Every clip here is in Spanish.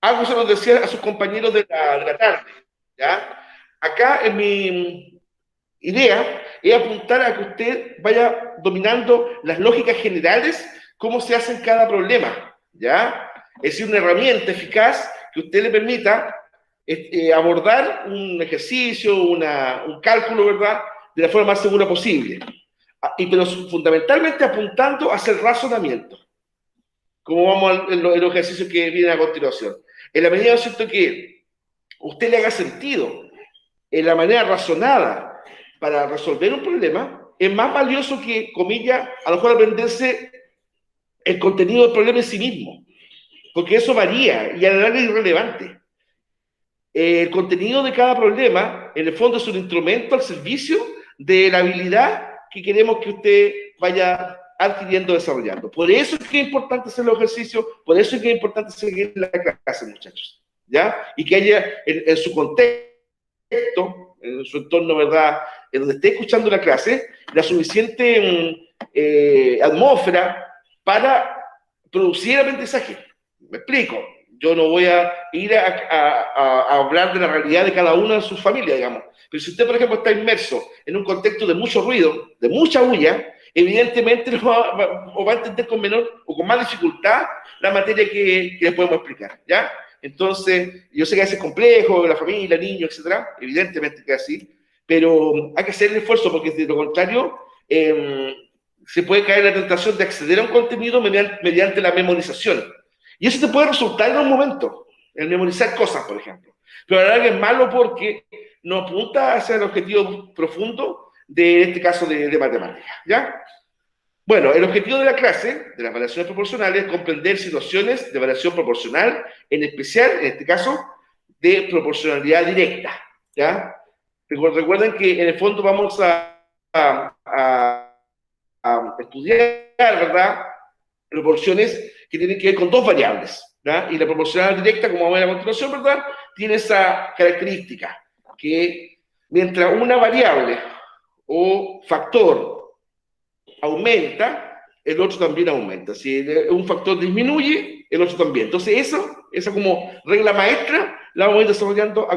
algo se los decía a sus compañeros de la tarde, ¿ya? Acá en mi idea es apuntar a que usted vaya dominando las lógicas generales, cómo se hace en cada problema, ¿ya? Es decir, una herramienta eficaz que usted le permita abordar un ejercicio, un cálculo, ¿verdad?, de la forma más segura posible. Pero fundamentalmente apuntando a hacer razonamiento, como vamos en los ejercicios que vienen a continuación. En la medida, ¿cierto?, que usted le haga sentido en la manera razonada para resolver un problema, es más valioso que, comillas, a lo mejor aprenderse el contenido del problema en sí mismo, porque eso varía y a la larga es irrelevante. El contenido de cada problema, en el fondo, es un instrumento al servicio de la habilidad que queremos que usted vaya adquiriendo, desarrollando. Por eso es que es importante hacer los ejercicios, por eso es que es importante seguir la clase, muchachos, ¿ya? Y que haya en su contexto, en su entorno, ¿verdad?, en donde esté escuchando la clase, la suficiente atmósfera para producir aprendizaje. Me explico. Yo no voy a ir a hablar de la realidad de cada una de sus familias, digamos. Pero si usted, por ejemplo, está inmerso en un contexto de mucho ruido, de mucha bulla, evidentemente no va a entender con menor o con más dificultad la materia que le podemos explicar, ¿ya? Entonces, yo sé que a veces es complejo, la familia, niños, etcétera, evidentemente que es así, pero hay que hacer el esfuerzo porque de lo contrario se puede caer en la tentación de acceder a un contenido mediante la memorización. Y eso te puede resultar en un momento, el memorizar cosas, por ejemplo. Pero la verdad que es malo porque no apunta hacia el objetivo profundo de este caso de matemáticas, ¿ya? Bueno, el objetivo de la clase, de las variaciones proporcionales, es comprender situaciones de variación proporcional, en especial, en este caso, de proporcionalidad directa, ¿ya? Recuerden que en el fondo vamos a estudiar, ¿verdad?, proporciones que tienen que ver con dos variables, ¿verdad? Y la proporcional directa, como vamos a ver a continuación, ¿verdad?, tiene esa característica, que mientras una variable o factor aumenta, el otro también aumenta. Si un factor disminuye, el otro también. Entonces, esa como regla maestra, la vamos a ir desarrollando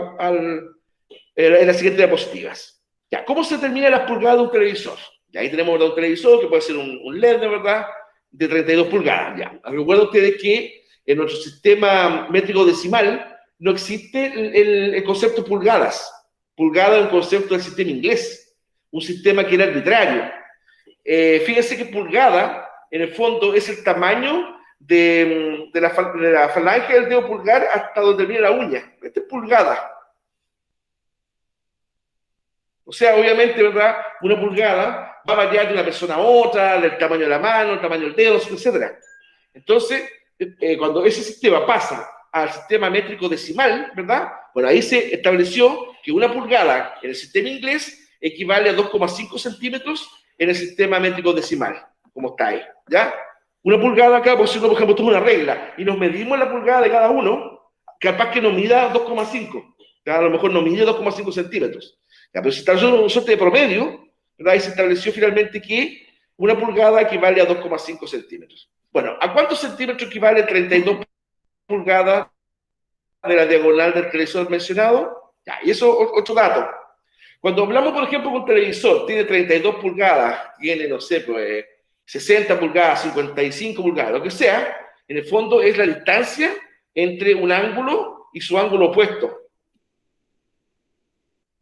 en las siguientes diapositivas. Ya, ¿cómo se determinan las pulgadas de un televisor? Ya, ahí tenemos un televisor que puede ser un LED, de verdad, de 32 pulgadas. Ya. Recuerden ustedes que en nuestro sistema métrico decimal no existe el concepto pulgadas. Pulgada es un concepto del sistema inglés, un sistema que era arbitrario. Fíjense que pulgada, en el fondo, es el tamaño de la falange del dedo pulgar hasta donde termina la uña. Esta es pulgada. O sea, obviamente, ¿verdad?, una pulgada va a variar de una persona a otra, del tamaño de la mano, el tamaño del dedo, etc. Entonces, cuando ese sistema pasa al sistema métrico decimal, ¿verdad?, bueno, ahí se estableció que una pulgada en el sistema inglés equivale a 2,5 centímetros en el sistema métrico decimal, como está ahí, ¿ya? Una pulgada acá, por ejemplo, esto es una regla, y nos medimos la pulgada de cada uno, capaz que no mida 2,5, a lo mejor no mide 2,5 centímetros. Ya, pero se estableció un sorte de promedio, ¿verdad?, y se estableció finalmente que una pulgada equivale a 2,5 centímetros. Bueno, ¿a cuántos centímetros equivale 32 pulgadas de la diagonal del televisor mencionado? Ya, y eso otro dato. Cuando hablamos, por ejemplo, que un televisor tiene 32 pulgadas, tiene, no sé, pues 60 pulgadas, 55 pulgadas, lo que sea, en el fondo es la distancia entre un ángulo y su ángulo opuesto.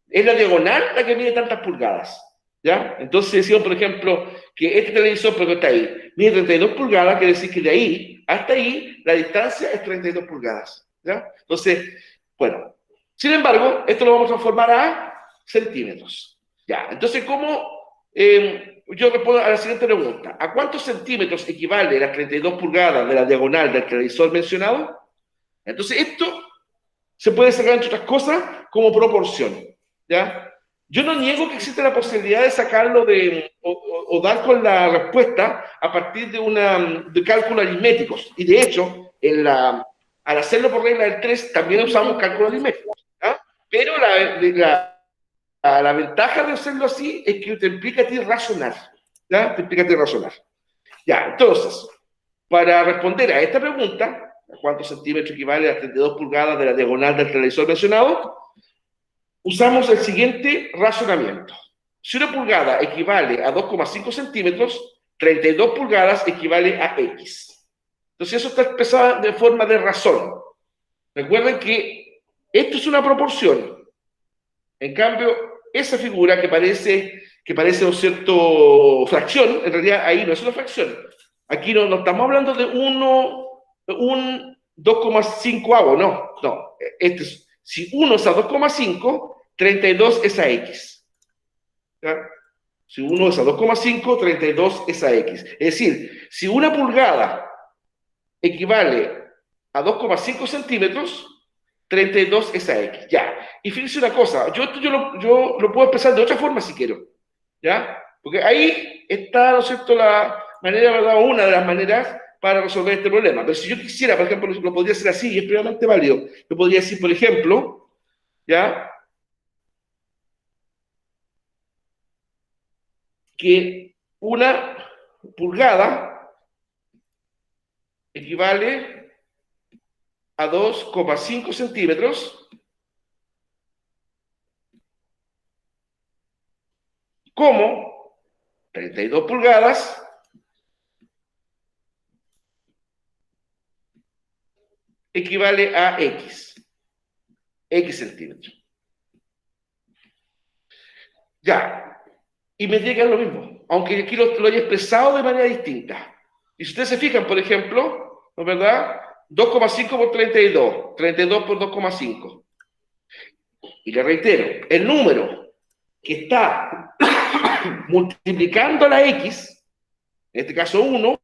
Es la diagonal la que mide tantas pulgadas, ¿ya? Entonces decimos, por ejemplo, que este televisor, porque está ahí, mide 32 pulgadas, quiere decir que de ahí hasta ahí la distancia es 32 pulgadas, ¿ya? Entonces, bueno, sin embargo, esto lo vamos a transformar a centímetros, ¿ya? Entonces, ¿cómo yo respondo a la siguiente pregunta? ¿A cuántos centímetros equivale las 32 pulgadas de la diagonal del televisor mencionado? Entonces, esto se puede sacar, entre otras cosas, como proporción, ¿ya? Yo no niego que existe la posibilidad de sacarlo o dar con la respuesta a partir de cálculos aritméticos. Y de hecho, al hacerlo por regla del 3, también usamos cálculos aritméticos, ¿ya? Pero la ventaja de hacerlo así es que te implica a ti razonar, ¿ya? Te implica a ti razonar. Ya, entonces, para responder a esta pregunta, ¿A cuántos centímetros equivale a 32 pulgadas de la diagonal del televisor mencionado? Usamos el siguiente razonamiento. Si una pulgada equivale a 2,5 centímetros, 32 pulgadas equivale a X. Entonces eso está expresado de forma de razón. Recuerden que esto es una proporción. En cambio, esa figura que parece un cierto fracción, en realidad ahí no es una fracción. Aquí no estamos hablando de un 2,5 no. Si 1 es a 2,5, 32 es a X. ¿Ya? Si 1 es a 2,5, 32 es a X. Es decir, si una pulgada equivale a 2,5 centímetros, 32 es a X. Ya. Y fíjense una cosa, yo lo puedo expresar de otra forma si quiero. ¿Ya? Porque ahí está, ¿no es cierto?, la manera, ¿verdad?, una de las maneras para resolver este problema. Pero si yo quisiera, por ejemplo, lo podría hacer así, y es plenamente válido. Yo podría decir, por ejemplo, ¿ya?, que una pulgada equivale a 2,5 centímetros, como 32 pulgadas equivale a X centímetros. Ya, y me llega lo mismo, aunque aquí lo haya expresado de manera distinta. Y si ustedes se fijan, por ejemplo, ¿no es verdad? 2,5 por 32, 32 por 2,5. Y le reitero, el número que está multiplicando la X, en este caso 1,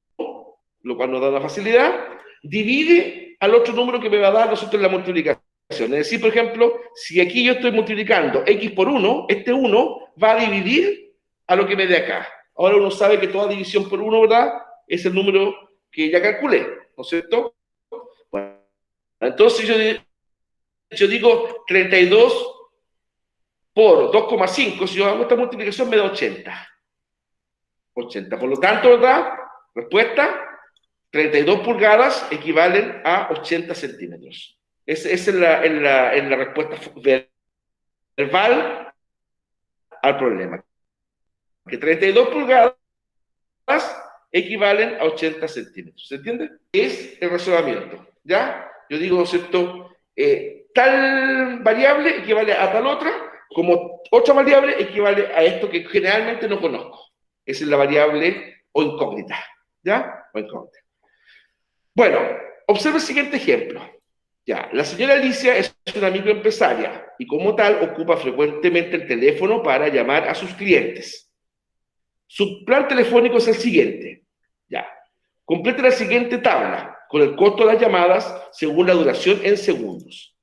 lo cual nos da la facilidad, divide al otro número que me va a dar nosotros la multiplicación. Es decir, por ejemplo, si aquí yo estoy multiplicando X por 1, este 1 va a dividir a lo que me dé acá. Ahora uno sabe que toda división por 1, ¿verdad?, es el número que ya calculé, ¿no es cierto? Bueno, entonces yo digo 32 por 2,5, si yo hago esta multiplicación me da 80. 80. Por lo tanto, ¿verdad? Respuesta, 32 pulgadas equivalen a 80 centímetros. Esa es la respuesta verbal al problema. Que 32 pulgadas equivalen a 80 centímetros. ¿Se entiende? Es el razonamiento. ¿Ya? Yo digo, ¿cierto? Tal variable equivale a tal otra, como otra variable equivale a esto que generalmente no conozco. Esa es la variable o incógnita. ¿Ya? O incógnita. Bueno, observa el siguiente ejemplo. Ya, la señora Alicia es una microempresaria y como tal ocupa frecuentemente el teléfono para llamar a sus clientes. Su plan telefónico es el siguiente. Ya, complete la siguiente tabla con el costo de las llamadas según la duración en segundos.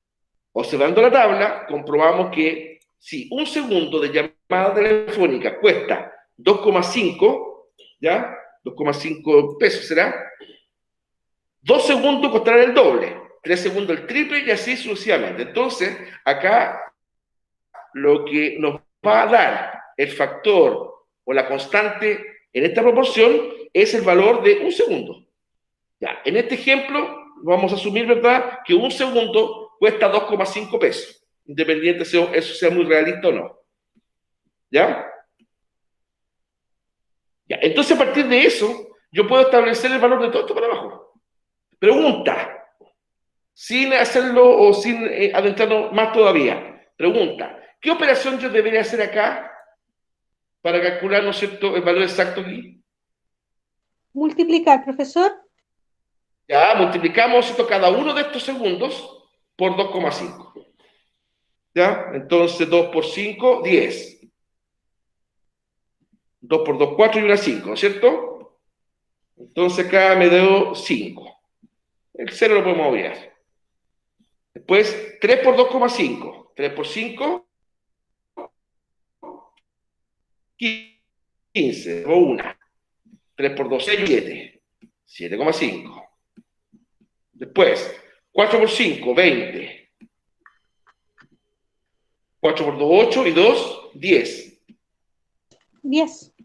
Observando la tabla, comprobamos que si un segundo de llamada telefónica cuesta 2,5, ¿ya? 2,5 pesos será. 2 segundos costará el doble, 3 segundos el triple y así sucesivamente. Entonces, acá lo que nos va a dar el factor o la constante en esta proporción es el valor de un segundo. Ya, en este ejemplo vamos a asumir, ¿verdad?, que un segundo cuesta 2,5 pesos, independiente si eso sea muy realista o no. ¿Ya? Ya, entonces a partir de eso, yo puedo establecer el valor de todo esto para abajo. Pregunta, sin hacerlo o sin adentrarnos más todavía. Pregunta, ¿qué operación yo debería hacer acá para calcular, ¿no es cierto?, el valor exacto aquí? Multiplicar, profesor. Ya, multiplicamos esto cada uno de estos segundos por 2,5. ¿Ya? Entonces 2 por 5, 10. 2 por 2, 4 y una 5, ¿no es cierto? Entonces acá me dio 5. El 0 lo podemos obviar. Después 3 por 2,5. 3 por 5, 15 o 1. 3 por 2, 6, 7. 7,5. Después, 4 por 5, 20. 4 por 2, 8 y 2, 10. 10.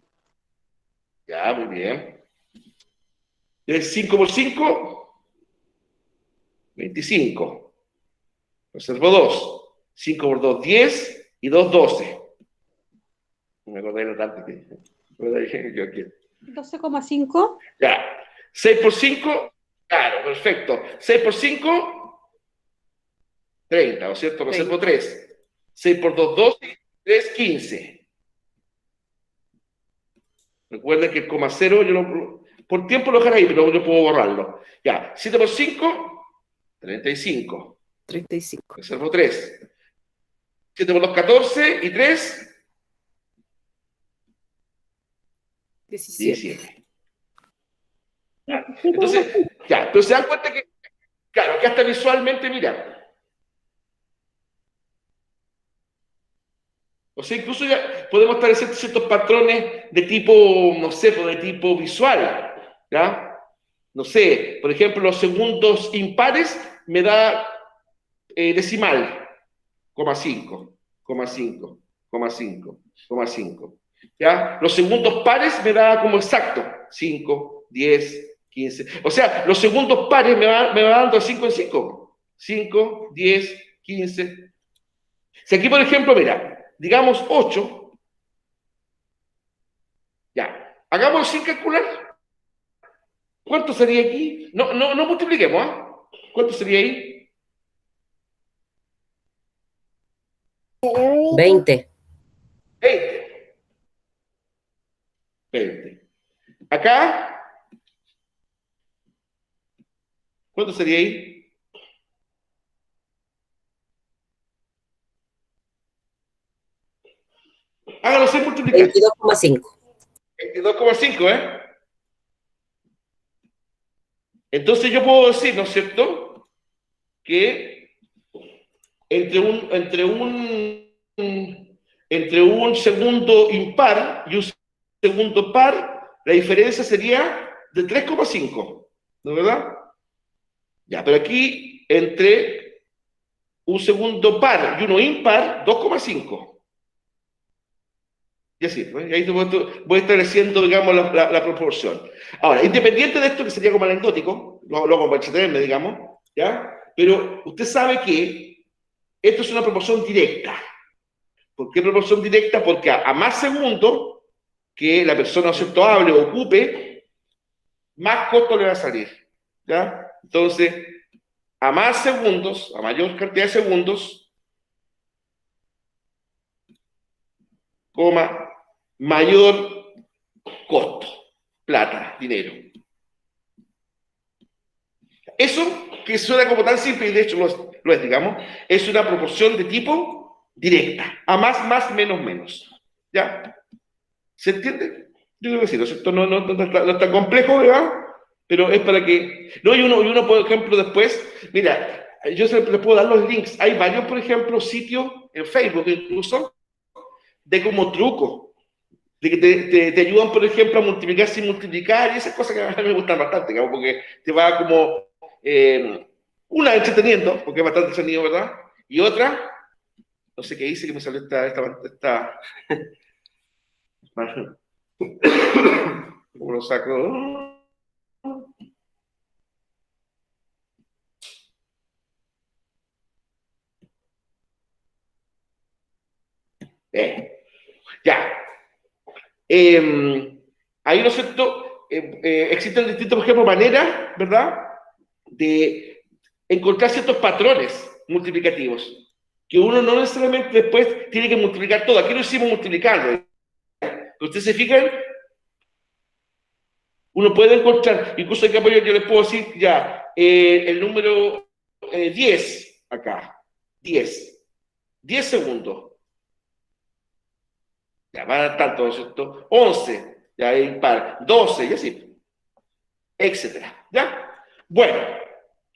Ya, muy bien. 5 por 5, 25. Observo 2. 5 por 2, 10 y 2, 12. Me acordé de lo tanto que yo aquí. 12,5. Ya. 6 por 5, claro, perfecto. 6 por 5, 30, ¿no es cierto? Observo 3. 6 por 2, 12. 3, 15. Recuerden que el coma 0, por tiempo lo dejaré ahí, pero yo puedo borrarlo. Ya. 7 por 5, 35. 35. Observo 3. 7 por 2, 14. Y 3, 17. 17. Entonces, ya, pero se dan cuenta que, claro, que hasta visualmente, mira. O sea, incluso ya podemos establecer ciertos patrones de tipo, no sé, de tipo visual, ¿ya? No sé, por ejemplo, los segundos impares me da decimal, coma 5, coma 5, coma 5, coma 5. ¿Ya? Los segundos pares me da como exacto, 5, 10, 15. O sea, los segundos pares me va dando 5 en 5. 5, 10, 15. Si aquí, por ejemplo, mira, digamos 8, ya, hagamos sin calcular. ¿Cuánto sería aquí? No multipliquemos, ¿eh? ¿Cuánto sería ahí? 20. 20. 20. Acá, ¿cuánto sería ahí? Hágalo sin multiplicar. 22,5. 22,5, ¿eh? Entonces yo puedo decir, ¿no es cierto?, que entre un segundo impar y un segundo par, la diferencia sería de 3,5, ¿no es verdad? Ya, pero aquí entre un segundo par y uno impar, 2,5. Y así, pues, y ahí voy estableciendo, digamos, la proporción. Ahora, independiente de esto, que sería como anecdótico, lo hago para entretenerme, digamos, ¿ya? Pero usted sabe que esto es una proporción directa. ¿Por qué proporción directa? Porque a más segundos que la persona, ¿no es cierto?, hable o ocupe, más costo le va a salir, ¿ya? Entonces, a más segundos, a mayor cantidad de segundos, coma, mayor costo, plata, dinero. Eso, que suena como tan simple, y de hecho lo es, digamos, es una proporción de tipo directa, a más, menos. ¿Ya? ¿Se entiende? Yo creo que sí, ¿no es cierto? No es tan complejo, ¿verdad? Pero es para que... No, y uno, por ejemplo, después, mira, yo les puedo dar los links. Hay varios, por ejemplo, sitios en Facebook incluso, de como truco, de que te ayudan, por ejemplo, a multiplicar sin multiplicar, y esas cosas que a mí me gustan bastante, digamos, porque te va como, una entreteniendo, porque es bastante entretenido, ¿verdad? Y otra, no sé qué hice, que me salió esta ¿cómo lo saco? Ya. Ahí, ¿no es cierto? Existen distintas, por ejemplo, maneras, ¿verdad?, de encontrar ciertos patrones multiplicativos, que uno no necesariamente después tiene que multiplicar todo. Aquí lo hicimos multiplicando. Ustedes se fijan, uno puede encontrar, incluso aquí yo les puedo decir ya, el número 10, acá, 10 segundos. Ya va a dar tanto, ¿no es cierto? 11, ya hay par, 12, y así, etcétera. ¿Ya? Bueno,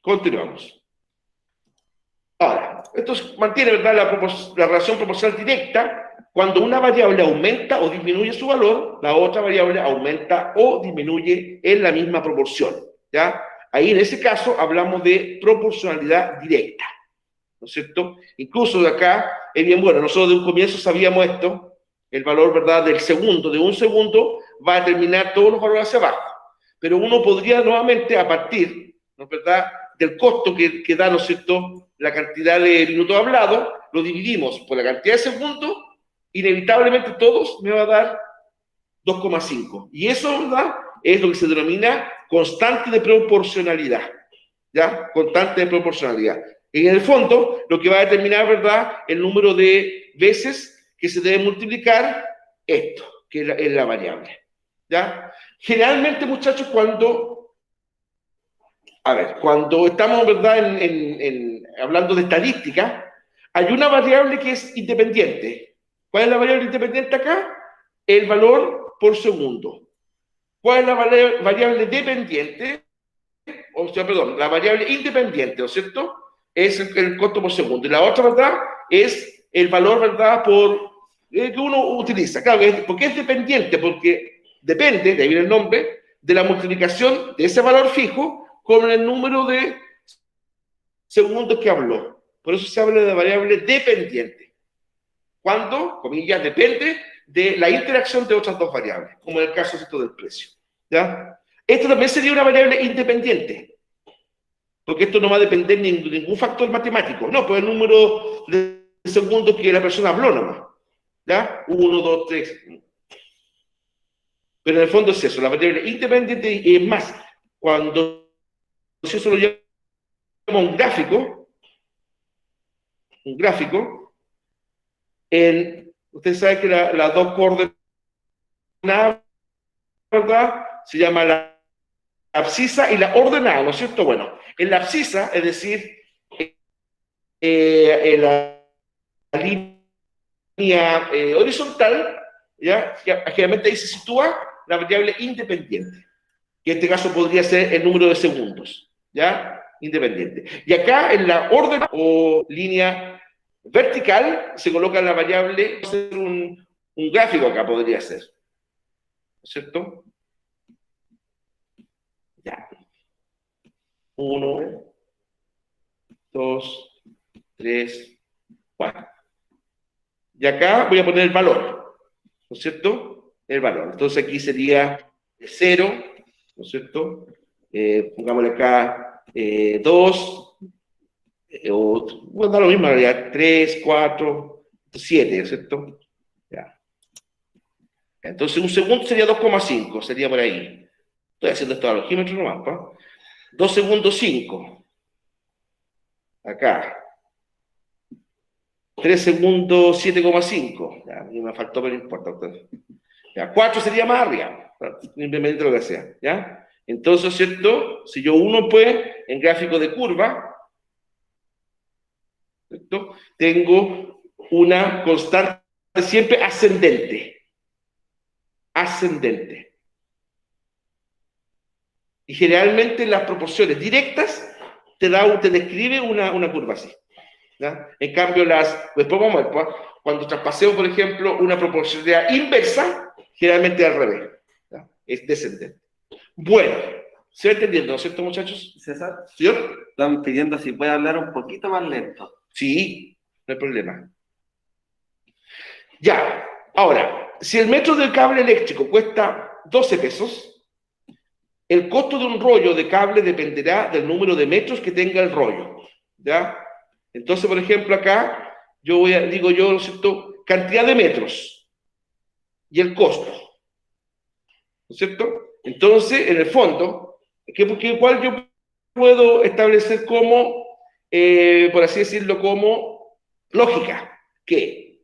continuamos. Ahora, esto mantiene, ¿verdad?, la relación proporcional directa. Cuando una variable aumenta o disminuye su valor, la otra variable aumenta o disminuye en la misma proporción. ¿Ya? Ahí, en ese caso, hablamos de proporcionalidad directa. ¿No es cierto? Incluso de acá, es bien bueno, nosotros de un comienzo sabíamos esto, el valor, ¿verdad?, del segundo, de un segundo, va a determinar todos los valores hacia abajo. Pero uno podría nuevamente, a partir, ¿no es verdad?, del costo que da, ¿no es cierto?, la cantidad de minutos hablados, lo dividimos por la cantidad de segundos, inevitablemente todos me va a dar 2,5. Y eso, ¿verdad?, es lo que se denomina constante de proporcionalidad. ¿Ya? Constante de proporcionalidad. En el fondo, lo que va a determinar, ¿verdad?, el número de veces que se debe multiplicar esto, que es la variable. ¿Ya? Generalmente, muchachos, cuando estamos, ¿verdad?, hablando de estadística, hay una variable que es independiente. ¿Cuál es la variable independiente acá? El valor por segundo. ¿Cuál es la variable dependiente? O sea, perdón, la variable independiente, ¿no es cierto? Es el costo por segundo. Y la otra, ¿verdad?, es el valor, ¿verdad?, que uno utiliza. Claro, ¿por qué es dependiente? Porque depende, de ahí viene el nombre, de la multiplicación de ese valor fijo con el número de segundos que habló. Por eso se habla de variable dependiente. Cuando, comillas, depende de la interacción de otras dos variables, como en el caso del precio. ¿Ya? Esto también sería una variable independiente, porque esto no va a depender de ningún factor matemático. No, pues el número de segundos que la persona habló nomás. ¿Ya? 1, 2, 3. Pero en el fondo es eso, la variable independiente, y es más, cuando eso lo llama un gráfico, usted sabe que las dos coordenadas, ¿verdad?, se llama la abscisa y la ordenada, ¿no es cierto? Bueno, en la abscisa, es decir, en la línea horizontal, ¿ya?, generalmente ahí se sitúa la variable independiente, que en este caso podría ser el número de segundos, ¿ya?, independiente. Y acá en la orden o línea vertical se coloca la variable, un gráfico acá podría ser, ¿no es cierto? Ya. 1, 2, 3, 4. Y acá voy a poner el valor, ¿no es cierto? El valor. Entonces aquí sería 0, ¿no es cierto? Pongámosle acá 2, bueno, da lo mismo en realidad, 3, 4, 7, ¿no es cierto? Ya. Entonces un segundo sería 2,5, sería por ahí. Estoy haciendo esto a algojímetro nomás, ¿pa? 2 segundos 5. Acá. 3 segundos 7,5. Ya, me faltó, pero no importa. Ya, 4 sería más arriba, independientemente de lo que sea. ¿Ya? Entonces, ¿cierto? Si yo uno, pues, en gráfico de curva, ¿cierto?, tengo una constante siempre ascendente. Ascendente. Y generalmente las proporciones directas te describe una curva así. ¿Ya? En cambio, después vamos a ver, cuando traspasemos, por ejemplo, una proporcionalidad inversa, generalmente al revés. ¿Ya? Es descendente. Bueno, ¿se va entendiendo, no es cierto, muchachos? César, ¿Señor? están pidiendo si puede hablar un poquito más lento. Sí, no hay problema. Ya, ahora, si el metro de cable eléctrico cuesta 12 pesos, el costo de un rollo de cable dependerá del número de metros que tenga el rollo. ¿Ya? Entonces, por ejemplo, acá digo yo, ¿no es cierto?, cantidad de metros y el costo. ¿No es cierto? Entonces, en el fondo, ¿cuál yo puedo establecer como, por así decirlo, como lógica? Que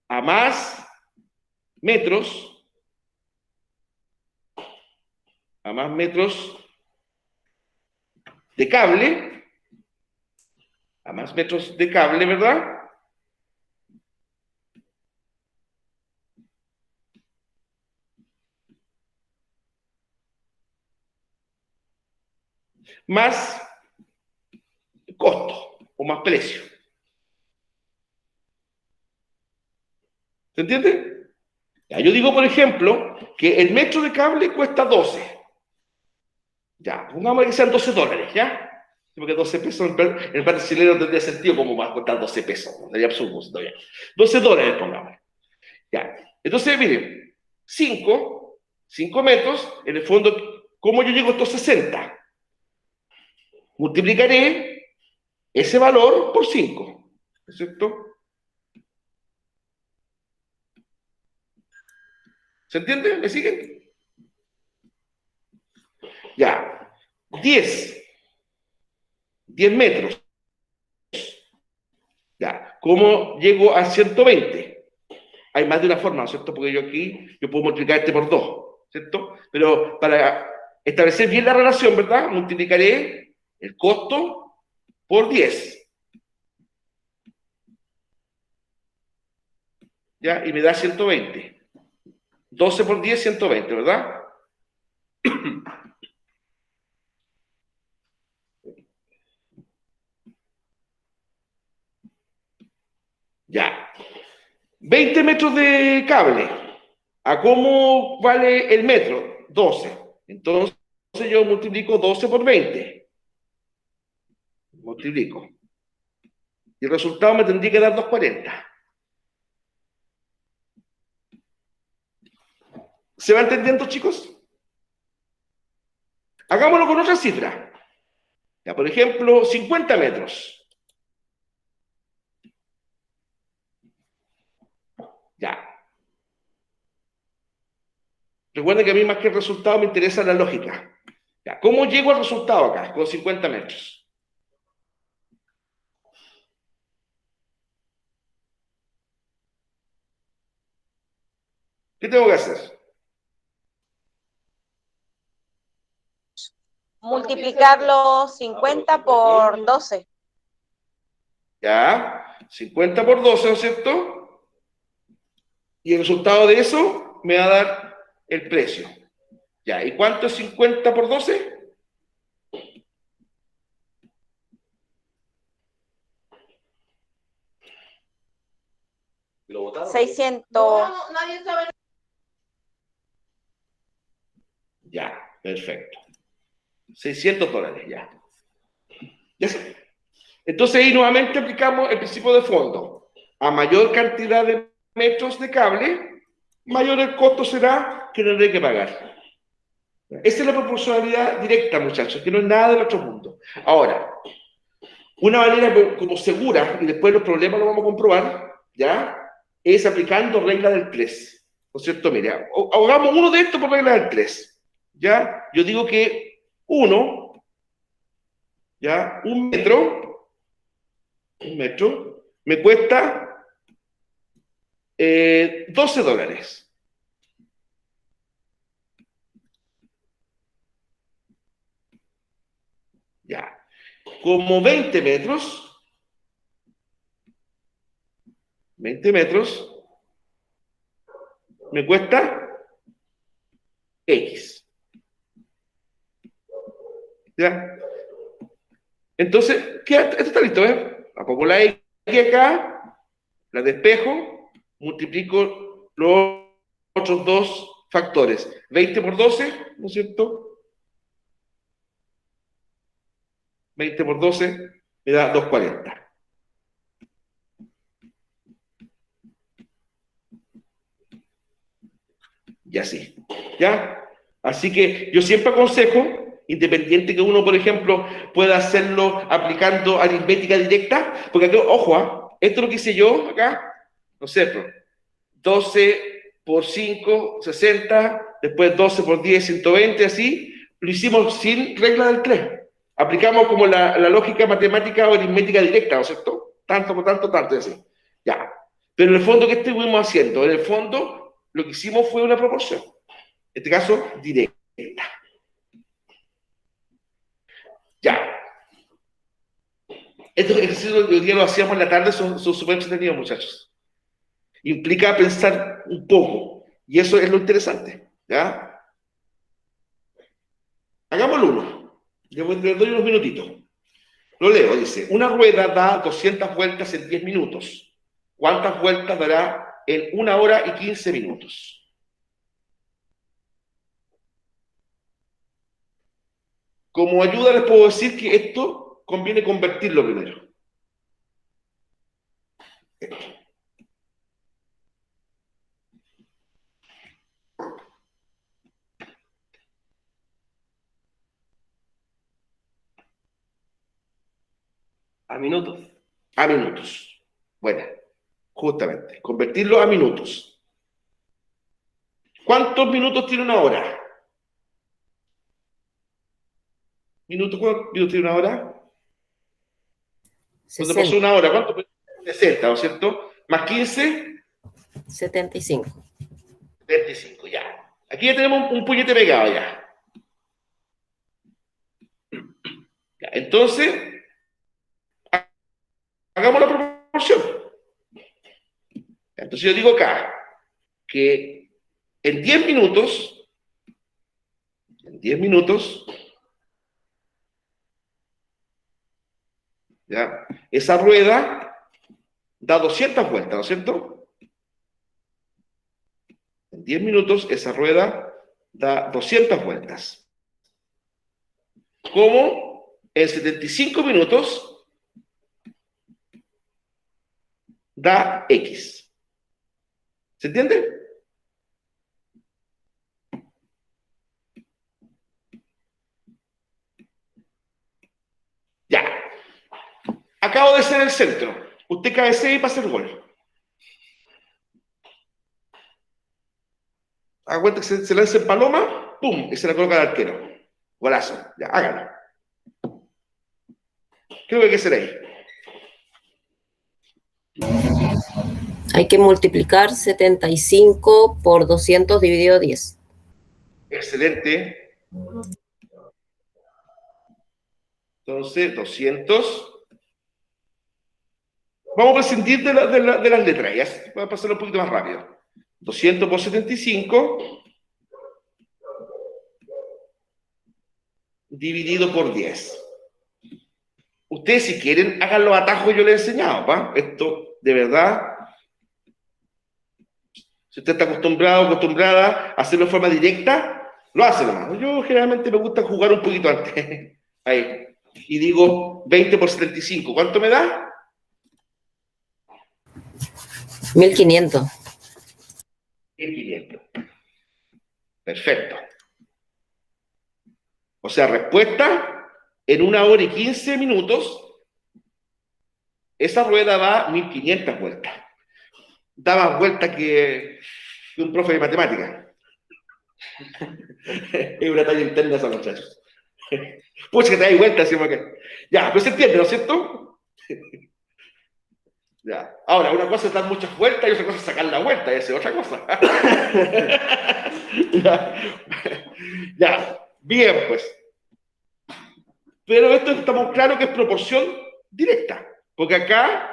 a más metros, de cable, a más metros de cable, ¿verdad?, más costo o más precio. ¿Se entiende? Ya, yo digo, por ejemplo, que el metro de cable cuesta 12. Ya, pongamos que sean $12, ¿ya? Porque 12 pesos en el plan chileno tendría sentido como va a costar 12 pesos. Sería absurdo, ¿no? $12, pongamos. Ya. Entonces, miren, 5 metros, en el fondo, ¿cómo yo llego a estos 60? multiplicaré ese valor por 5, ¿no es cierto? ¿Se entiende? ¿Me siguen? Ya. 10 metros. Ya. ¿Cómo llego a 120? Hay más de una forma, ¿no es cierto? Porque yo puedo multiplicar este por 2, ¿cierto? Pero para establecer bien la relación, ¿verdad? Multiplicaré el costo por 10. ¿Ya? Y me da 120. 12 por 10, 120, ¿verdad? Ya. 20 metros de cable. ¿A cómo vale el metro? 12. Entonces yo multiplico 12 por 20. Multiplico. Y el resultado me tendría que dar 240. ¿Se va entendiendo, chicos? Hagámoslo con otra cifra. Ya, por ejemplo, 50 metros. Ya. Recuerden que a mí más que el resultado me interesa la lógica. Ya. ¿Cómo llego al resultado acá con 50 metros? ¿Qué tengo que hacer? Multiplicar los 50 por 12. Ya. 50 por 12, ¿no es cierto? Y el resultado de eso me va a dar el precio. Ya. ¿Y cuánto es 50 por 12? ¿Lo votaron? 600. Ya. Perfecto. $600, ya. Ya sé. Entonces ahí nuevamente aplicamos el principio de fondo. A mayor cantidad de metros de cable, mayor el costo será que tendré que pagar. Esa es la proporcionalidad directa, muchachos, que no es nada del otro mundo. Ahora, una manera como segura, y después los problemas lo vamos a comprobar, ¿ya? Es aplicando regla del 3. ¿No es cierto? Mira, hagamos uno de estos por regla del 3. ¿Ya? Yo digo que uno, ¿ya? Un metro, me cuesta $12. Ya. Como 20 metros, me cuesta X. ¿Ya? Entonces, esto está listo, ¿eh? Pongo la X acá, la despejo, multiplico los otros dos factores. 20 por 12, ¿no es cierto? 20 por 12 me da 240. Y así. ¿Ya? Así que yo siempre aconsejo, independiente que uno, por ejemplo, pueda hacerlo aplicando aritmética directa, porque aquí, ojo, esto lo que hice yo acá, no sé, 12 por 5, 60, después 12 por 10, 120, así, lo hicimos sin regla del 3. Aplicamos como la lógica matemática o aritmética directa, ¿no es cierto? Tanto por tanto, tanto, y así. Ya. Pero en el fondo, ¿qué estuvimos haciendo? En el fondo, lo que hicimos fue una proporción. En este caso, directa. Ya. Estos ejercicios que hoy día lo hacíamos en la tarde son súper entretenidos, muchachos. Implica pensar un poco. Y eso es lo interesante. ¿Ya? Hagámoslo uno. Les doy unos minutitos. Lo leo, dice, una rueda da 200 vueltas en 10 minutos. ¿Cuántas vueltas dará en 1 hora y 15 minutos? Como ayuda les puedo decir que esto conviene convertirlo primero. A minutos. A minutos. Bueno, justamente, convertirlo a minutos. ¿Cuántos minutos tiene una hora? ¿Cuántos minutos tiene una hora? Cuando pasó 60. una hora, ¿cuánto? 60, ¿no es cierto? Más 15, 75. 25, ya. Aquí ya tenemos un puñete pegado ya. Ya, entonces, hagamos la proporción. Entonces yo digo acá que en 10 minutos, ¿ya? Esa rueda da 200 vueltas, ¿no es cierto? En 10 minutos esa rueda da 200 vueltas. Como en 75 minutos da X. ¿Se entiende? Ya. Acabo de ser el centro. Usted cabecea y pasa el gol. Haga cuenta que se lanza en paloma, ¡pum! Y se la coloca al arquero. Golazo. Ya, hágalo. Creo que hay que hacer ahí. Hay que multiplicar 75 por 200 dividido 10. Excelente. Entonces, 200. Vamos a prescindir de las letras, ya. Vamos a pasarlo un poquito más rápido. 200 por 75 dividido por 10. Ustedes, si quieren, hagan los atajos que yo les he enseñado, ¿va? Esto, de verdad, si usted está acostumbrada a hacerlo de forma directa, lo hace nomás. Yo generalmente me gusta jugar un poquito antes. Ahí. Y digo 20 por 75. ¿Cuánto me da? 1500. 1500. Perfecto. O sea, respuesta, en 1 hora y 15 minutos, esa rueda va 1500 vueltas. Da más vueltas que un profe de matemáticas. Es una talla interna esa, muchachos. Pues que te da vueltas, ¿sí? Ya, pero se entiende, ¿no es cierto? Ya. Ahora, una cosa es dar muchas vueltas y otra cosa es sacar la vuelta, y esa es otra cosa. Ya. Ya, bien, pues. Pero esto estamos claros que es proporción directa, porque acá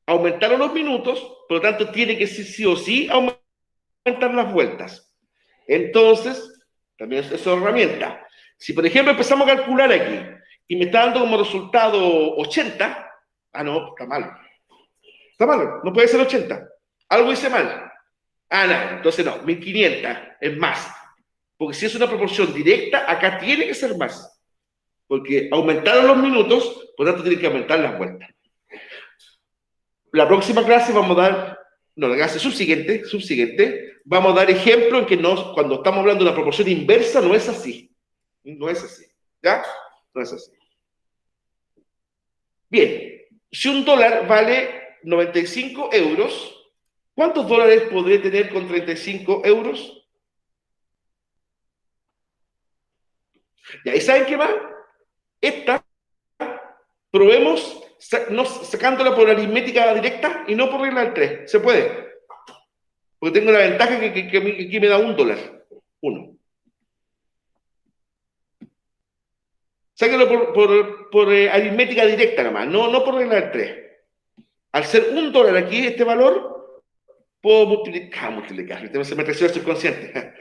aumentaron los minutos, por lo tanto tiene que sí o sí aumentar las vueltas. Entonces, también es una herramienta. Si, por ejemplo, empezamos a calcular aquí y me está dando como resultado 80, no, está mal. Está mal, no puede ser 80. Algo hice mal. No, entonces no, 1500 es más. Porque si es una proporción directa, acá tiene que ser más. Porque aumentaron los minutos, por lo tanto tienen que aumentar las vueltas. La próxima clase vamos a dar, no, la clase subsiguiente, vamos a dar ejemplo en que cuando estamos hablando de una proporción inversa no es así. No es así. ¿Ya? No es así. Bien, si un dólar vale 95 euros, ¿cuántos dólares podré tener con 35 euros? ¿Y saben qué más? Esta, probemos sacándola por aritmética directa y no por regla del 3. Se puede. Porque tengo la ventaja que aquí me da $1. 1. Sáquenlo por aritmética directa nomás, no por regla del 3. Al ser $1 aquí, este valor, puedo multiplicar. Se me creció el subconsciente.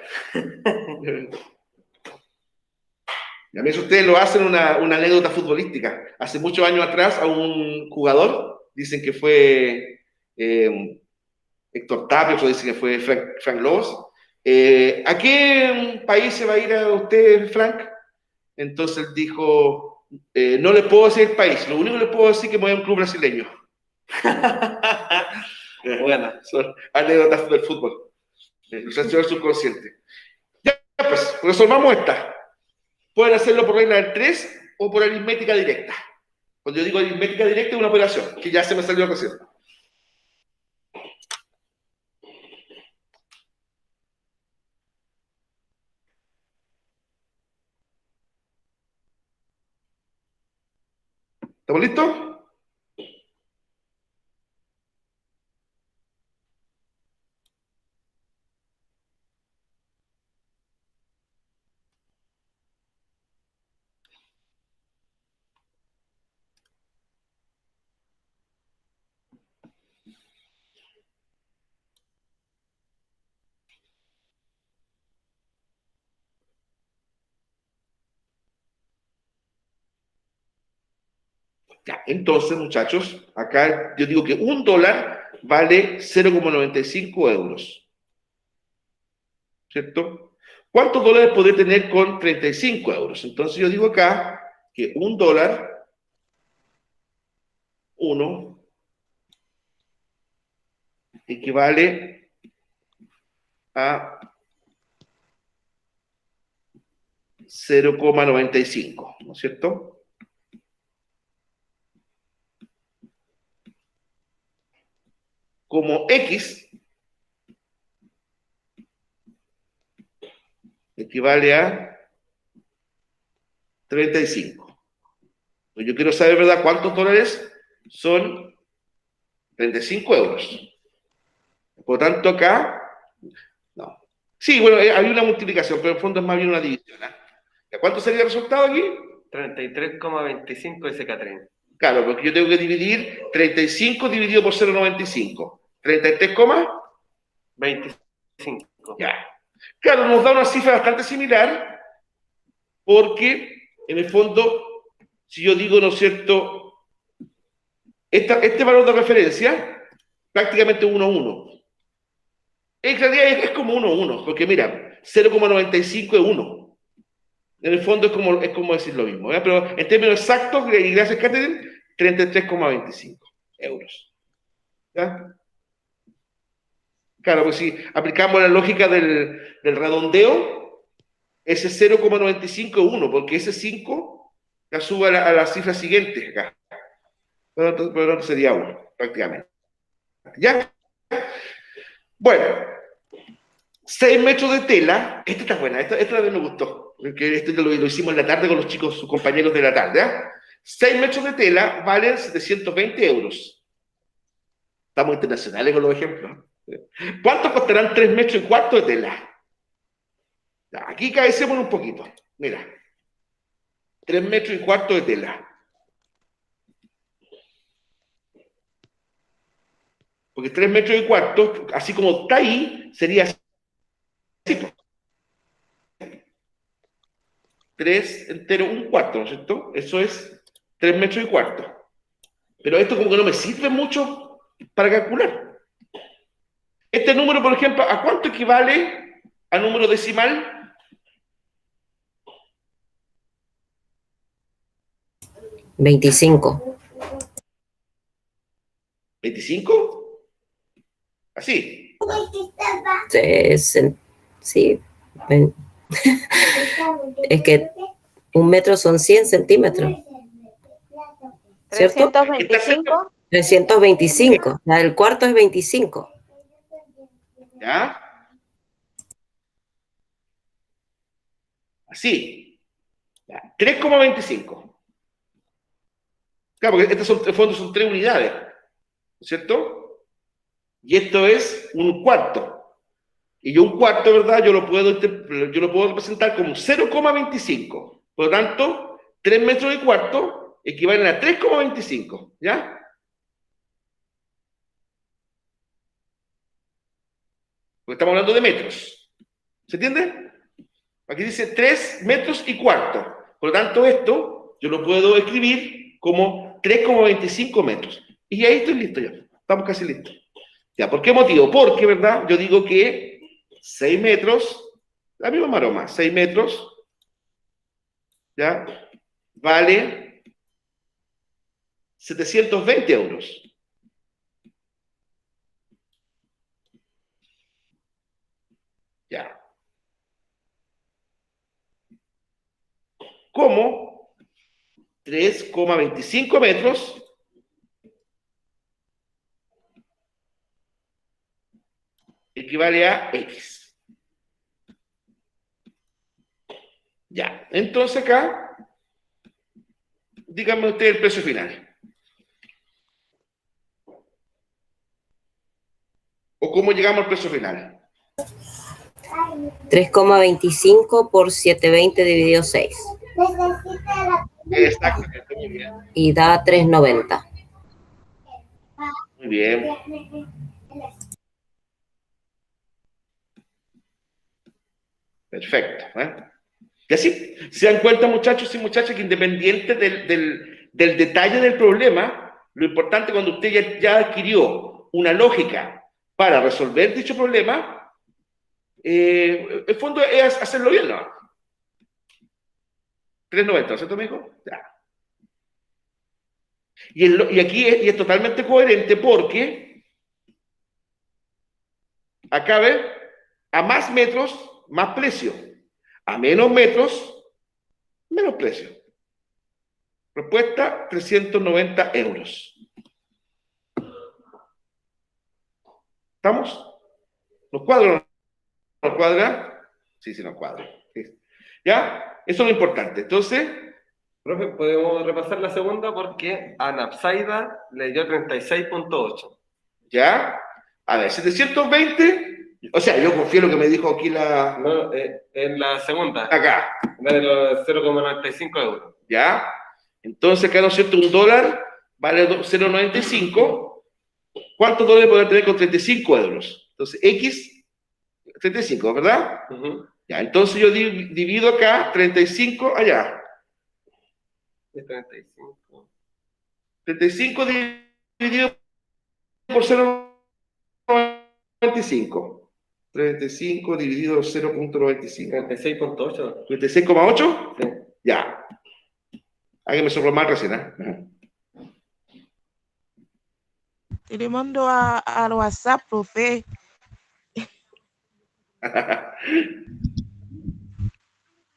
Y a mí ustedes lo hacen una anécdota futbolística. Hace muchos años atrás a un jugador, dicen que fue Héctor Tapia, otros dicen que fue Frank Lobos. ¿A qué país se va a ir a usted, Frank? Entonces él dijo, no le puedo decir el país, lo único que le puedo decir es que me voy a un club brasileño. Bueno, son anécdotas del fútbol. El subconsciente. Ya, pues, resolvamos esta. Pueden hacerlo por regla del 3 o por aritmética directa. Cuando yo digo aritmética directa, es una operación, que ya se me salió recién. ¿Estamos listos? Ya, entonces, muchachos, acá yo digo que $1 vale 0,95 euros. ¿Cierto? ¿Cuántos dólares podría tener con 35 euros? Entonces yo digo acá que $1, 1, equivale a 0,95, ¿no es cierto? Como X equivale a 35. Pues yo quiero saber, ¿verdad?, cuántos dólares son 35 euros. Por lo tanto, acá, no. Sí, bueno, hay una multiplicación, pero en el fondo es más bien una división. ¿eh? ¿Cuánto sería el resultado aquí? 33,25 dice Catrín. Claro, porque yo tengo que dividir 35 dividido por 0,95. 33, 25. ya. Claro, nos da una cifra bastante similar, porque en el fondo, si yo digo, ¿no es cierto?, este valor de referencia, prácticamente 1,1. En realidad es como 1,1, porque mira, 0,95 es 1. En el fondo es como decir lo mismo, ¿eh? Pero en términos exactos, y gracias Catherine, 33,25 euros. ¿Ya? Claro, pues si aplicamos la lógica del redondeo, ese 0,95 es 1, porque ese 5 la sube a la cifra siguiente acá. Pero no sería 1, prácticamente. ¿Ya? Bueno, 6 metros de tela. Esta está buena, esta también me gustó. Porque esto lo hicimos en la tarde con los chicos, sus compañeros de la tarde. 6 metros de tela valen 720 euros. Estamos internacionales con los ejemplos. ¿Cuánto costarán 3 metros y cuarto de tela? Aquí cabecemos un poquito. Mira, 3 metros y cuarto de tela. Porque 3 metros y cuarto, así como está ahí, sería así. 3 entero, un cuarto, ¿no es cierto? Eso es 3 metros y cuarto. Pero esto como que no me sirve mucho para calcular. Este número, por ejemplo, ¿a cuánto equivale a número decimal? 25. ¿25? Así. Sí. ven- Es que 1 metro son 100 centímetros, ¿cierto? 325. 325. El cuarto es 25. ¿Ya? Así. 3,25. Claro, porque estos son, en el fondo son 3 unidades, ¿no es cierto? Y esto es un cuarto. Y yo un cuarto, ¿verdad? Yo lo puedo representar como 0,25. Por lo tanto, 3 metros y cuarto equivalen a 3,25. ¿Ya? Porque estamos hablando de metros. ¿Se entiende? Aquí dice 3 metros y cuarto. Por lo tanto, esto yo lo puedo escribir como 3,25 metros. Y ahí estoy listo ya. Estamos casi listos. Ya, ¿por qué motivo? Porque, ¿verdad? Yo digo que 6 metros, la misma maroma, 6 metros, ¿ya? Vale 720 euros. Ya. ¿Cómo? 3,25 metros equivale a X. Ya, entonces acá, díganme usted el precio final. ¿O cómo llegamos al precio final? 3,25 por 720 dividido 6. Exactamente, muy bien. Y da 3,90. Muy bien. Perfecto. Y así, se dan cuenta, muchachos y muchachas, que independiente del detalle del problema, lo importante cuando usted ya adquirió una lógica para resolver dicho problema, el fondo es hacerlo bien, ¿no? 3,90, ¿cierto, amigo? Ya. Y aquí es totalmente coherente porque acá ve, a más metros, más precio. A menos metros, menos precio. Respuesta, 390 euros. ¿Estamos? ¿Nos cuadra o no nos cuadra? Sí, sí nos cuadra. Sí. ¿Ya? Eso es lo importante. Entonces, Profe, podemos repasar la segunda porque a Napsaida le dio 36,8. ¿ya? A ver, 720. O sea, yo confío en lo que me dijo aquí la... No, en la segunda, Acá. la de los 0,95 euros. ¿Ya? Entonces, acá, ¿no es cierto? Un dólar vale 0,95. ¿Cuántos dólares podrá tener con 35 euros? Entonces, X, 35, ¿verdad? Ya, entonces yo divido acá 35 allá. Es 35. 35 dividido por 0,95. 35 dividido por 0,95. 36,8. 36,8. Sí. Ya. Alguien me sopló mal recién, ¿eh? Y le mando al WhatsApp, profe.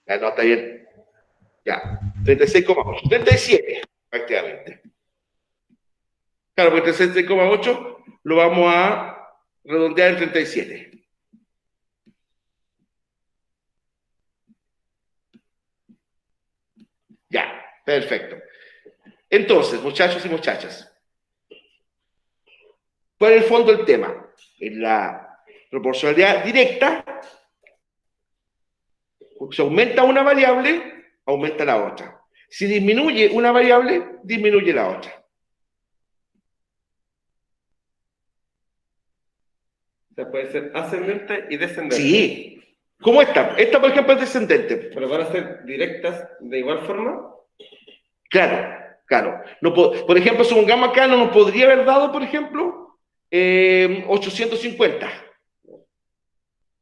Ya, no, está bien. Ya. 36,8. 37, prácticamente. Claro, porque 36,8 lo vamos a redondear en 37. Ya, perfecto. Entonces, muchachos y muchachas, ¿cuál es el fondo del tema? En la proporcionalidad directa, si aumenta una variable, aumenta la otra. Si disminuye una variable, disminuye la otra. O sea, puede ser ascendente y descendente. Sí. ¿Cómo esta? Esta, por ejemplo, es descendente. Pero van a ser directas de igual forma. Claro, claro. No, por ejemplo, supongamos acá no nos podría haber dado, por ejemplo, 850.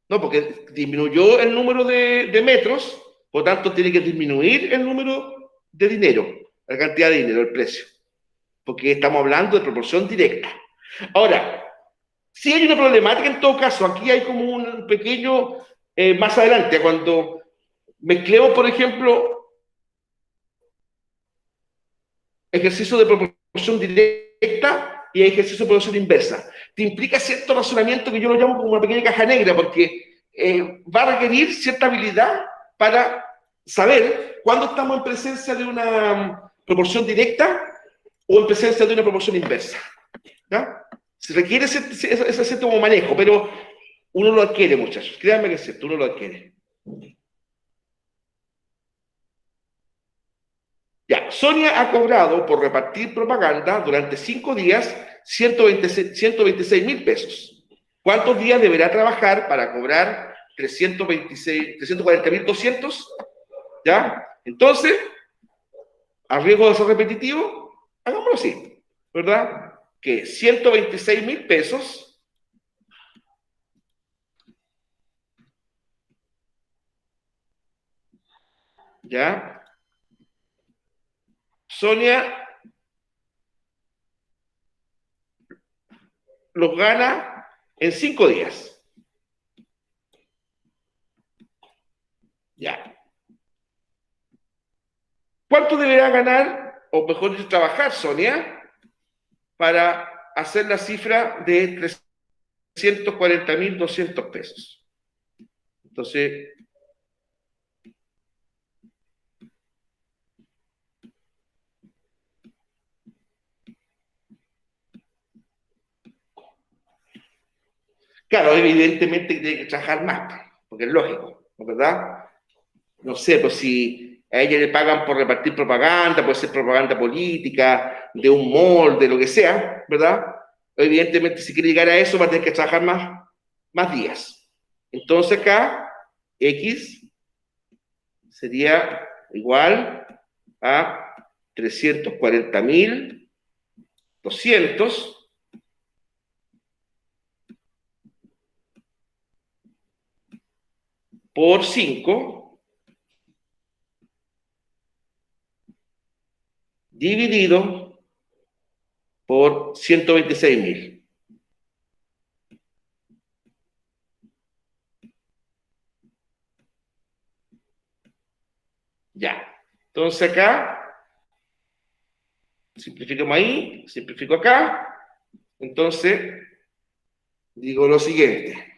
No, porque disminuyó el número de metros, por tanto tiene que disminuir el número de dinero, la cantidad de dinero, el precio. Porque estamos hablando de proporción directa. Ahora, si hay una problemática en todo caso, aquí hay como un pequeño, más adelante, cuando mezclemos, por ejemplo, ejercicio de proporción directa y ejercicio de proporción inversa. Te implica cierto razonamiento que yo lo llamo como una pequeña caja negra, porque va a requerir cierta habilidad para saber cuándo estamos en presencia de una proporción directa o en presencia de una proporción inversa. ¿Ya? Se requiere ese cierto manejo, pero uno lo adquiere, muchachos. Créanme que es cierto, uno lo adquiere. Ya, Sonia ha cobrado por repartir propaganda durante 5 días 126 mil pesos. ¿Cuántos días deberá trabajar para cobrar 340.200? ¿Ya? Entonces, a riesgo de ser repetitivo, hagámoslo así, ¿verdad? Que 126 mil pesos ¿ya? Sonia los gana en 5 días. Ya. ¿Cuánto deberá ganar, o mejor dicho, trabajar, Sonia, para hacer la cifra de 340.200 pesos? Entonces, claro, evidentemente tiene que trabajar más, porque es lógico, ¿no? ¿Verdad? No sé, pues si a ella le pagan por repartir propaganda, puede ser propaganda política, de un mall, de lo que sea, ¿verdad? Evidentemente, si quiere llegar a eso, va a tener que trabajar más días. Entonces acá, X sería igual a 340.200 por 5 dividido por 126.000. Ya. Entonces acá, simplificamos ahí, simplifico acá. Entonces, digo lo siguiente.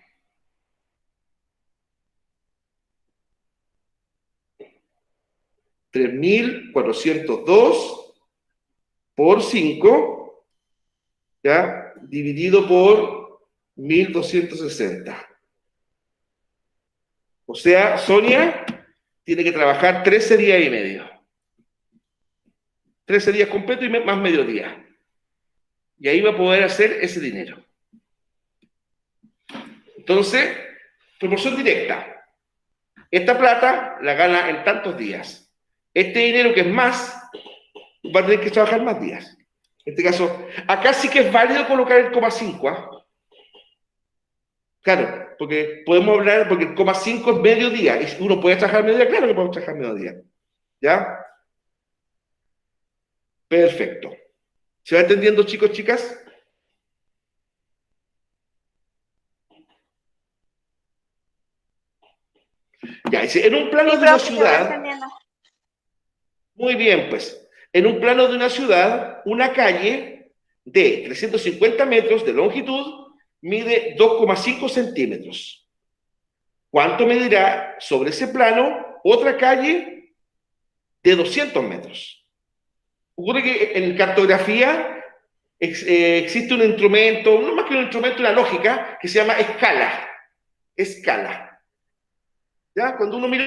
$3.402 por 5, ¿ya? Dividido por 1.260. O sea, Sonia tiene que trabajar 13 días y medio. 13 días completos y más mediodía. Y ahí va a poder hacer ese dinero. Entonces, proporción directa. Esta plata la gana en tantos días. Este dinero que es más, va a tener que trabajar más días. En este caso, acá sí que es válido colocar el coma 5, ¿ah? Claro, porque podemos hablar, porque el coma 5 es mediodía, y uno puede trabajar mediodía, claro que podemos trabajar mediodía. ¿Ya? Perfecto. ¿Se va entendiendo, chicos, chicas? Ya, dice, en un plano Sí, de una profe, se va ciudad, entendiendo. muy bien, pues, en un plano de una ciudad, una calle de 350 metros de longitud mide 2,5 centímetros. ¿Cuánto medirá sobre ese plano otra calle de 200 metros? Ocurre que en cartografía existe un instrumento, no más que un instrumento, una lógica, que se llama escala. Escala. ¿Ya? Cuando uno mira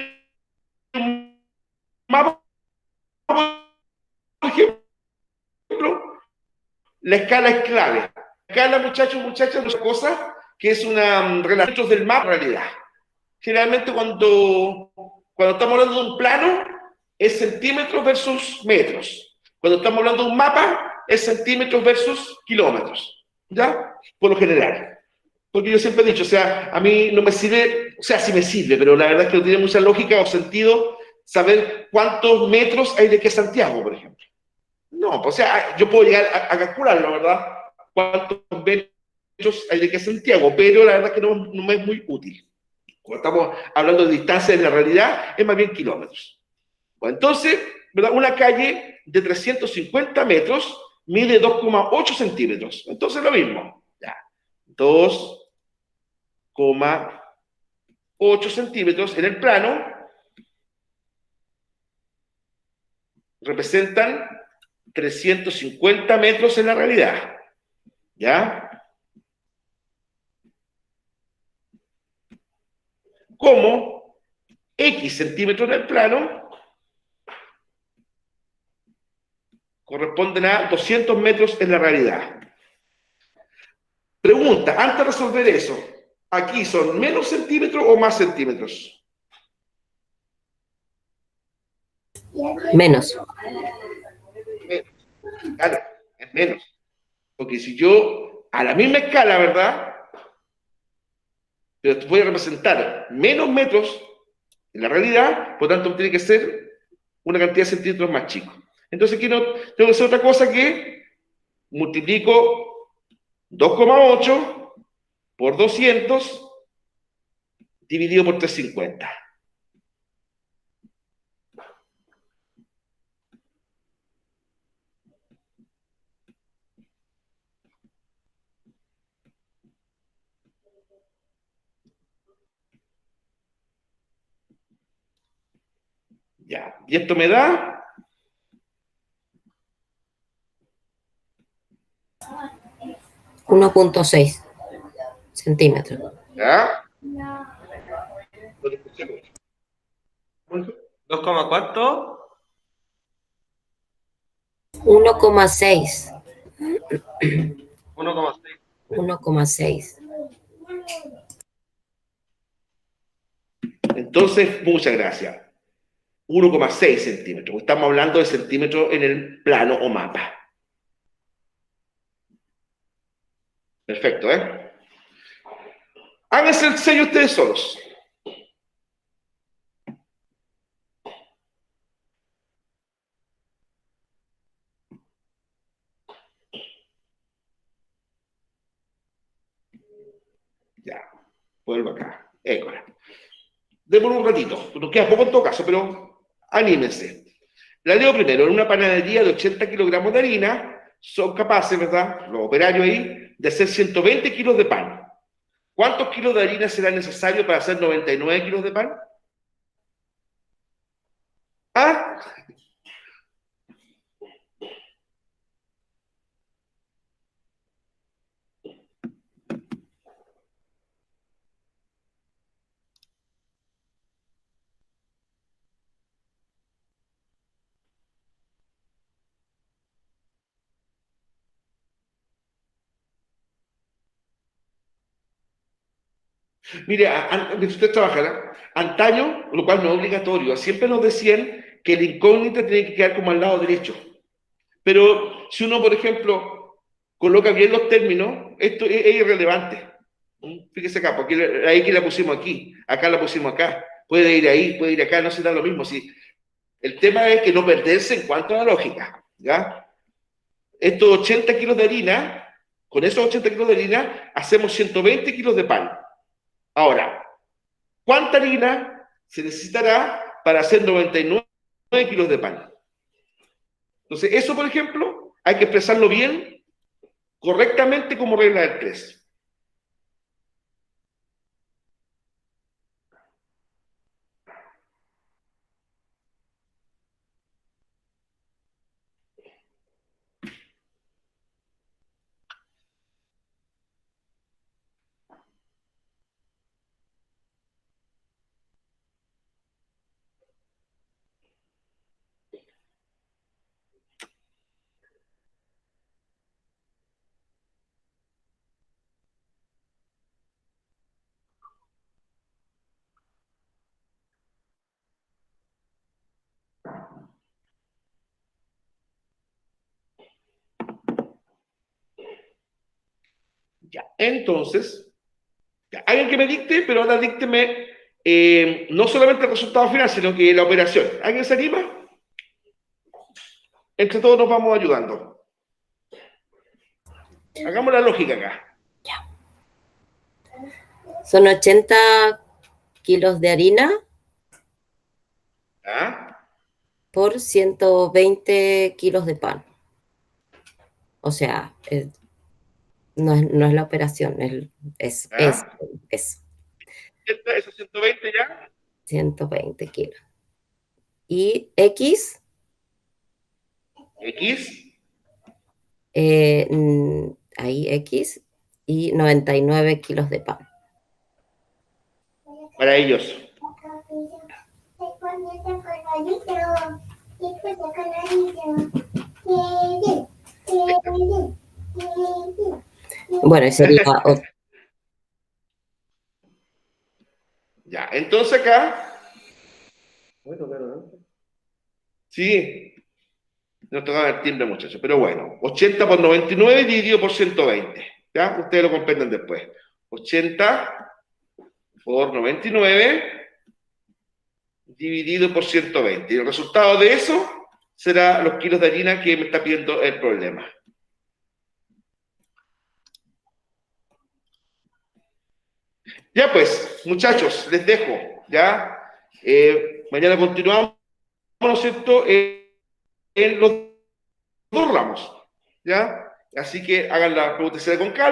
un mapa, por ejemplo, la escala es clave. La escala, muchachos, muchachas, no es cosa que es una relación del mapa en realidad. Generalmente cuando estamos hablando de un plano, es centímetros versus metros. Cuando estamos hablando de un mapa, es centímetros versus kilómetros. ¿Ya? Por lo general. Porque yo siempre he dicho, o sea, a mí no me sirve, o sea, sí me sirve, pero la verdad es que no tiene mucha lógica o sentido saber cuántos metros hay de aquí a Santiago, por ejemplo. No, pues, o sea, yo puedo llegar a calcularlo, ¿verdad? Cuántos metros hay de aquí a Santiago, pero la verdad es que no me es muy útil. Cuando estamos hablando de distancia en la realidad, es más bien kilómetros. Bueno, entonces, ¿verdad? Una calle de 350 metros mide 2,8 centímetros. Entonces, lo mismo. Ya. 2,8 centímetros en el plano representan 350 metros en la realidad. ¿Ya? Como X centímetros en el plano corresponden a 200 metros en la realidad. Pregunta, antes de resolver eso, ¿aquí son menos centímetros o más centímetros? Menos. Menos. Claro, es menos. Porque si yo, a la misma escala, ¿verdad? Pero voy a representar menos metros en la realidad, por tanto tiene que ser una cantidad de centímetros más chico. Entonces aquí no, tengo que hacer otra cosa que multiplico 2,8 por 200 dividido por 350. Ya. Y esto me da 1.6 centímetros. ¿ya? 2, ¿cuánto? 1,6. 1,6. 1,6. Entonces, muchas gracias. 1,6 centímetros. Estamos hablando de centímetros en el plano o mapa. Perfecto, ¿eh? Háganse el sello ustedes solos. Ya, vuelvo acá. Écola. Démosle un ratito. Nos queda poco en todo caso, pero anímense. La leo primero. En una panadería de 80 kilogramos de harina, son capaces, ¿verdad? Los operarios ahí, de hacer 120 kilos de pan. ¿Cuántos kilos de harina será necesario para hacer 99 kilos de pan? ¿Ah? Mire, usted trabajará. Antaño, lo cual no es obligatorio, siempre nos decían que el incógnita tiene que quedar como al lado derecho. Pero si uno, por ejemplo, coloca bien los términos, esto es irrelevante. Fíjese acá, porque ahí que la pusimos aquí, acá la pusimos acá, puede ir ahí, puede ir acá, no se da lo mismo. Si el tema es que no perderse en cuanto a la lógica, ¿ya? Estos 80 kilos de harina, con esos 80 kilos de harina, hacemos 120 kilos de pan. Ahora, ¿cuánta harina se necesitará para hacer 99 kilos de pan? Entonces, eso, por ejemplo, hay que expresarlo bien, correctamente como regla del 3. Ya, entonces, ya, alguien que me dicte, pero ahora dícteme no solamente el resultado final, sino que la operación. ¿Alguien se anima? Entre todos nos vamos ayudando. Hagamos la lógica acá. Son 80 kilos de harina ¿Ah? por 120 kilos de pan. O sea, no es la operación, es ¿Ah? eso. ¿Esos 120 ya? 120 kilos. Y X, X. ahí X, y 99 kilos de pan. Para ellos. Bueno, y sería Ya, entonces acá. Sí, no tocaba el timbre, muchachos, pero bueno, 80 por 99 dividido por 120. ¿Ya? Ustedes lo comprenden después. 80 por 99 dividido por 120. Y el resultado de eso será los kilos de harina que me está pidiendo el problema. Ya pues, muchachos, les dejo, ¿ya? Mañana continuamos, ¿no es cierto?, en los dos ramos, ¿ya? Así que hagan la pregunta con calma.